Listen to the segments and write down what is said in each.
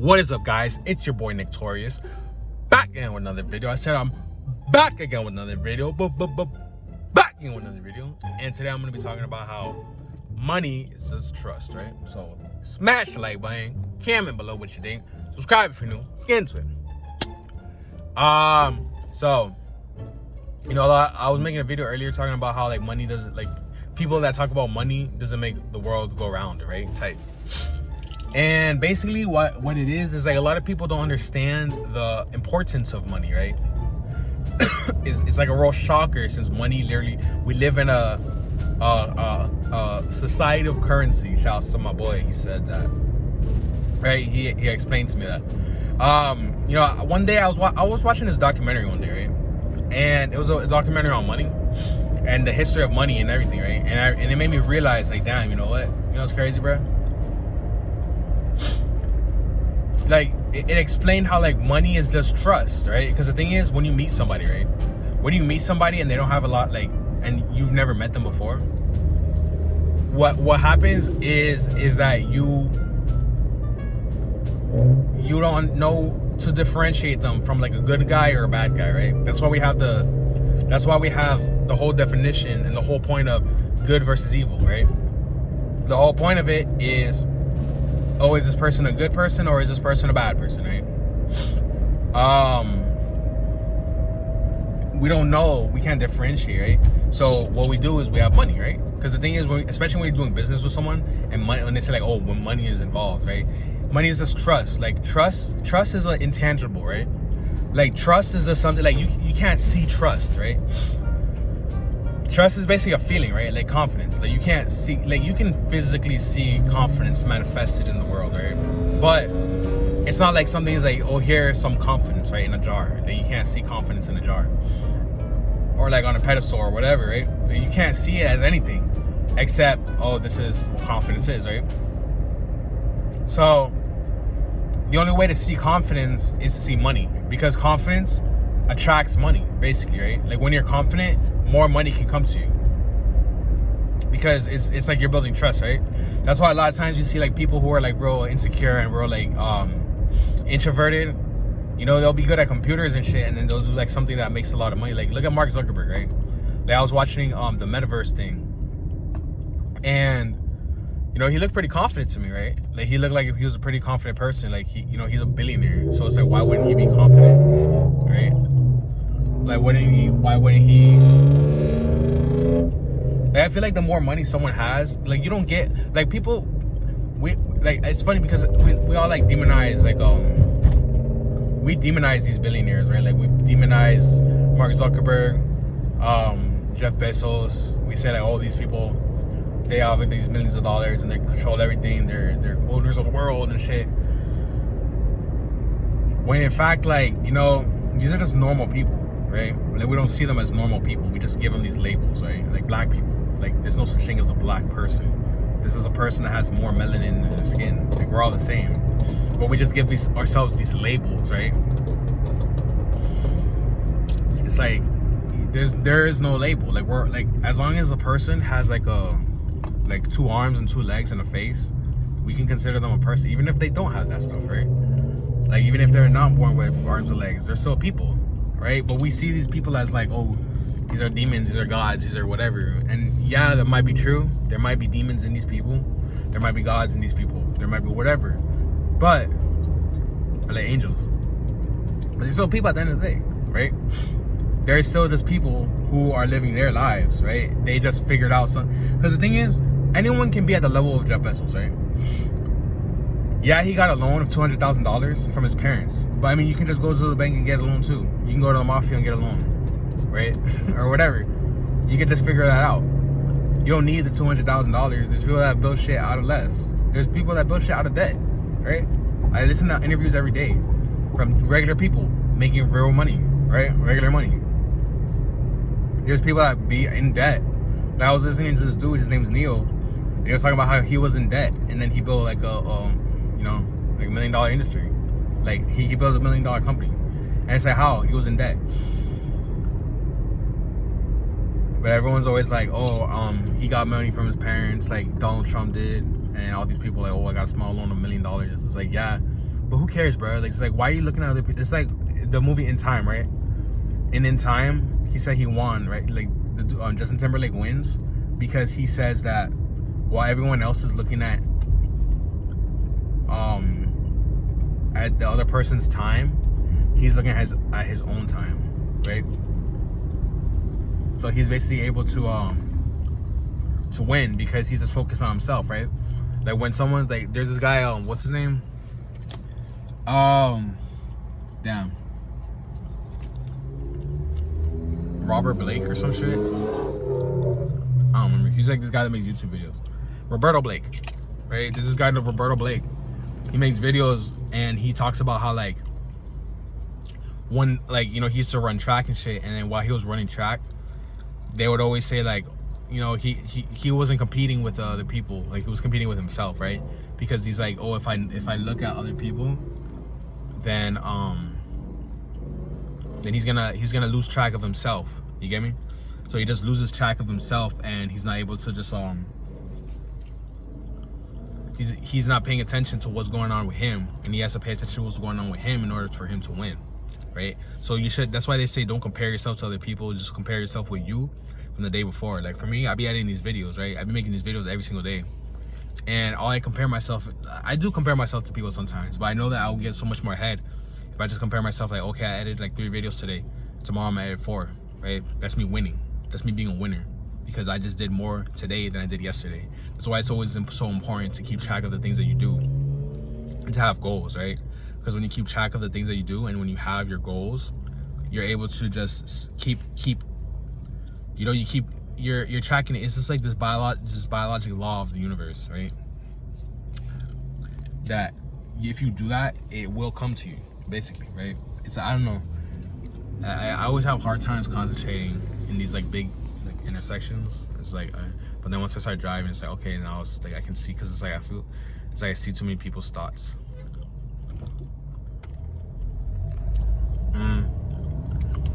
What is up, guys? It's your boy Torius, back again with another video. I said I'm back again with another video, back again with another video. And today I'm gonna be talking about how money is just trust, right? So smash the like button, comment below what you think, subscribe if you're new, let's get into it. So you know, I was making a video earlier talking about how like money doesn't, like people that talk about money doesn't make the world go round, right? Type. And basically what it is like a lot of people don't understand the importance of money, right? It's like a real shocker, since money literally, we live in a society of currency. Shout out to my boy, he said that, right? He explained to me that. You know, one day I was watching this documentary one day, right? And it was a documentary on money and the history of money and everything, right? And it made me realize, like, damn, you know what? You know what's crazy, bro? Like, it explained how like money is just trust, right? Because the thing is, when you meet somebody, right? When you meet somebody and they don't have a lot, like, and you've never met them before, what happens is that you don't know to differentiate them from like a good guy or a bad guy, right? That's why we have the whole definition and the whole point of good versus evil, right? The whole point of it is, oh, is this person a good person or is this person a bad person, right? We don't know. We can't differentiate, right? So what we do is we have money, right? Because the thing is, especially when you're doing business with someone, and money, when they say like, oh, when money is involved, right? Money is just trust. Like trust is like intangible, right? Like trust is just something like you can't see trust, right? Trust is basically a feeling, right? Like confidence. Like you can't see, like you can physically see confidence manifested in the world, right? But it's not like something is like, oh, here's some confidence, right, in a jar. Like you can't see confidence in a jar. Or like on a pedestal or whatever, right? You can't see it as anything except, oh, this is what confidence is, right? So the only way to see confidence is to see money, because confidence attracts money, basically, right? Like when you're confident, more money can come to you, because it's like you're building trust, right? That's why a lot of times you see like people who are like real insecure and real like introverted, you know, they'll be good at computers and shit, and then they'll do like something that makes a lot of money. Like look at Mark Zuckerberg, right? Like I was watching the metaverse thing, and you know, he looked pretty confident to me, right? Like he looked like he was a pretty confident person. Like he, you know, he's a billionaire, so it's like, why wouldn't he be confident, right? Like why wouldn't he? Like, I feel like the more money someone has, like you don't get, like people, we like, it's funny because we all like demonize, like we demonize these billionaires, right? Like we demonize Mark Zuckerberg, Jeff Bezos. We say like, all these people, they have like these millions of dollars and they control everything. They're owners of the world and shit. When in fact, like, you know, these are just normal people, right? Like we don't see them as normal people. We just give them these labels, right? Like black people. Like there's no such thing as a black person. This is a person that has more melanin in their skin. Like we're all the same, but we just give ourselves these labels, right? It's like there is no label. Like we're like, as long as a person has like two arms and two legs and a face, we can consider them a person, even if they don't have that stuff, right? Like even if they're not born with arms and legs, they're still people, right? But we see these people as like, oh, these are demons, these are gods, these are whatever. And yeah, that might be true. There might be demons in these people. There might be gods in these people. There might be whatever. But they're like angels. But they're still people at the end of the day, right? They're still just people who are living their lives, right? They just figured out something. Because the thing is, anyone can be at the level of Jeff Bezos, right? Yeah, he got a loan of $200,000 from his parents. But I mean, you can just go to the bank and get a loan too. You can go to the mafia and get a loan, right? Or whatever. You can just figure that out. You don't need the $200,000. There's people that build shit out of less. There's people that build shit out of debt, right? I listen to interviews every day from regular people making real money, right? Regular money. There's people that be in debt. Like I was listening to this dude, his name's Neil, and he was talking about how he was in debt, and then he built like a you know, like $1 million industry. Like he built $1 million company. And it's like, how? He was in debt. But everyone's always like, oh, he got money from his parents, like Donald Trump did, and all these people like, oh, I got a small loan of $1 million. It's like, yeah, But who cares, bro? Like, it's like, why are you looking at other people? It's like the movie In Time, right? And In Time, he said he won, right? Like, Justin Timberlake wins because he says that while everyone else is looking at the other person's time, he's looking at his own time, right? So he's basically able to win because he's just focused on himself, right? Like when someone, like, there's this guy, what's his name? Damn. Robert Blake or some shit. I don't remember. He's like this guy that makes YouTube videos. Roberto Blake, right? There's this guy named Roberto Blake. He makes videos and he talks about how, like, when, like, you know, he used to run track and shit, and then while he was running track, they would always say, like, you know, he wasn't competing with the people, like he was competing with himself, right? Because he's like, oh, if I look at other people, then he's gonna lose track of himself. You get me? So he just loses track of himself, and he's not able to just he's not paying attention to what's going on with him, and he has to pay attention to what's going on with him in order for him to win, right? So you should. That's why they say don't compare yourself to other people. Just compare yourself with you from the day before. Like for me, I be editing these videos, right? I be making these videos every single day, and all I compare myself. I do compare myself to people sometimes, but I know that I'll get so much more ahead if I just compare myself. Like, okay, I edited like 3 videos today. Tomorrow I'm gonna edit 4, right? That's me winning. That's me being a winner, because I just did more today than I did yesterday. That's why it's always so important to keep track of the things that you do and to have goals, right? Because when you keep track of the things that you do and when you have your goals, you're able to just keep you know, you're tracking it. It's just like this biological law of the universe, right? That if you do that, it will come to you, basically, right? It's, I don't know, I always have hard times concentrating in these like big like intersections. It's like but then once I start driving, it's like, okay, now it's like I can see, because it's like it's like I see too many people's thoughts.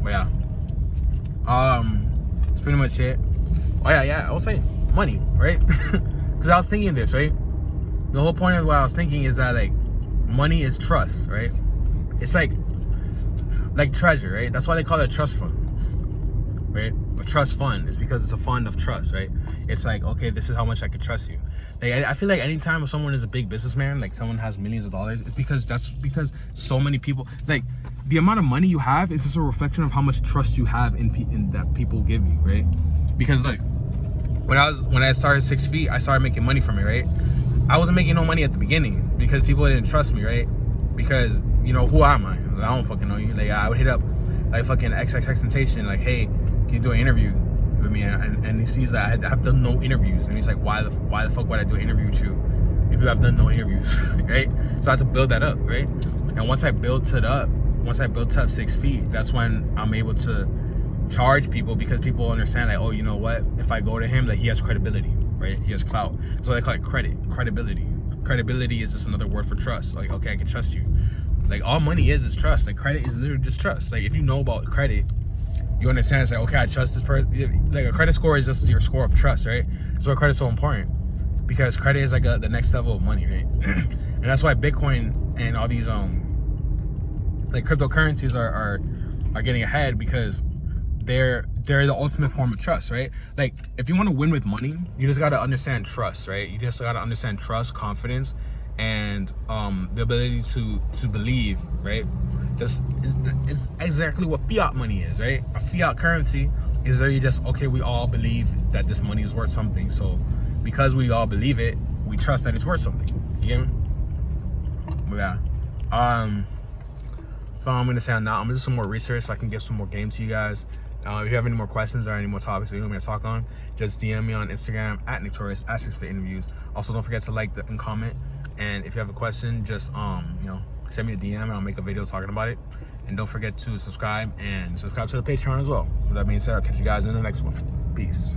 But yeah, it's pretty much it. Oh yeah, I was saying money, right? Because I was thinking this, right? The whole point of what I was thinking is that, like, money is trust, right? It's like treasure, right? That's why they call it a trust fund, right? A trust fund is because it's a fund of trust, right? It's like, okay, this is how much I could trust you. Like, I feel like anytime someone is a big businessman, like someone has millions of dollars, it's because so many people, like, the amount of money you have is just a reflection of how much trust you have in that people give you, right? Because, like, when I started 6 feet, I started making money from it, right? I wasn't making no money at the beginning because people didn't trust me, right? Because, you know, who am I? I don't fucking know you. Like, I would hit up like fucking XXXTentacion, like, hey, can you do an interview with me? And he sees that I have done no interviews, and he's like, why the fuck would I do an interview with you if you have done no interviews, right? So I had to build that up, right? And once I built it up 6 feet, that's when I'm able to charge people, because people understand, like, oh, you know what? If I go to him, like, he has credibility, right? He has clout. So they call it credibility. Credibility is just another word for trust. Like, okay, I can trust you. Like, all money is trust. Like, credit is literally just trust. Like, if you know about credit, you understand, it's like, okay, I trust this person. Like, a credit score is just your score of trust, right? That's why credit's so important, because credit is like the next level of money, right? And that's why Bitcoin and all these like cryptocurrencies are getting ahead, because they're the ultimate form of trust, right? Like, if you want to win with money, you just got to understand trust, right? You just got to understand trust, confidence, and the ability to believe, right? It's exactly what fiat money is, right? A fiat currency is where you just, okay, we all believe that this money is worth something, so because we all believe it, we trust that it's worth something. You get me? But yeah, so I'm gonna say on that, I'm gonna do some more research so I can give some more game to you guys. If you have any more questions or any more topics that you want me to talk on, just DM me on Instagram at Torius, ask us for interviews. Also, don't forget to like and comment. And if you have a question, just you know, send me a DM and I'll make a video talking about it. And don't forget to subscribe to the Patreon as well. With that being said, I'll catch you guys in the next one. Peace.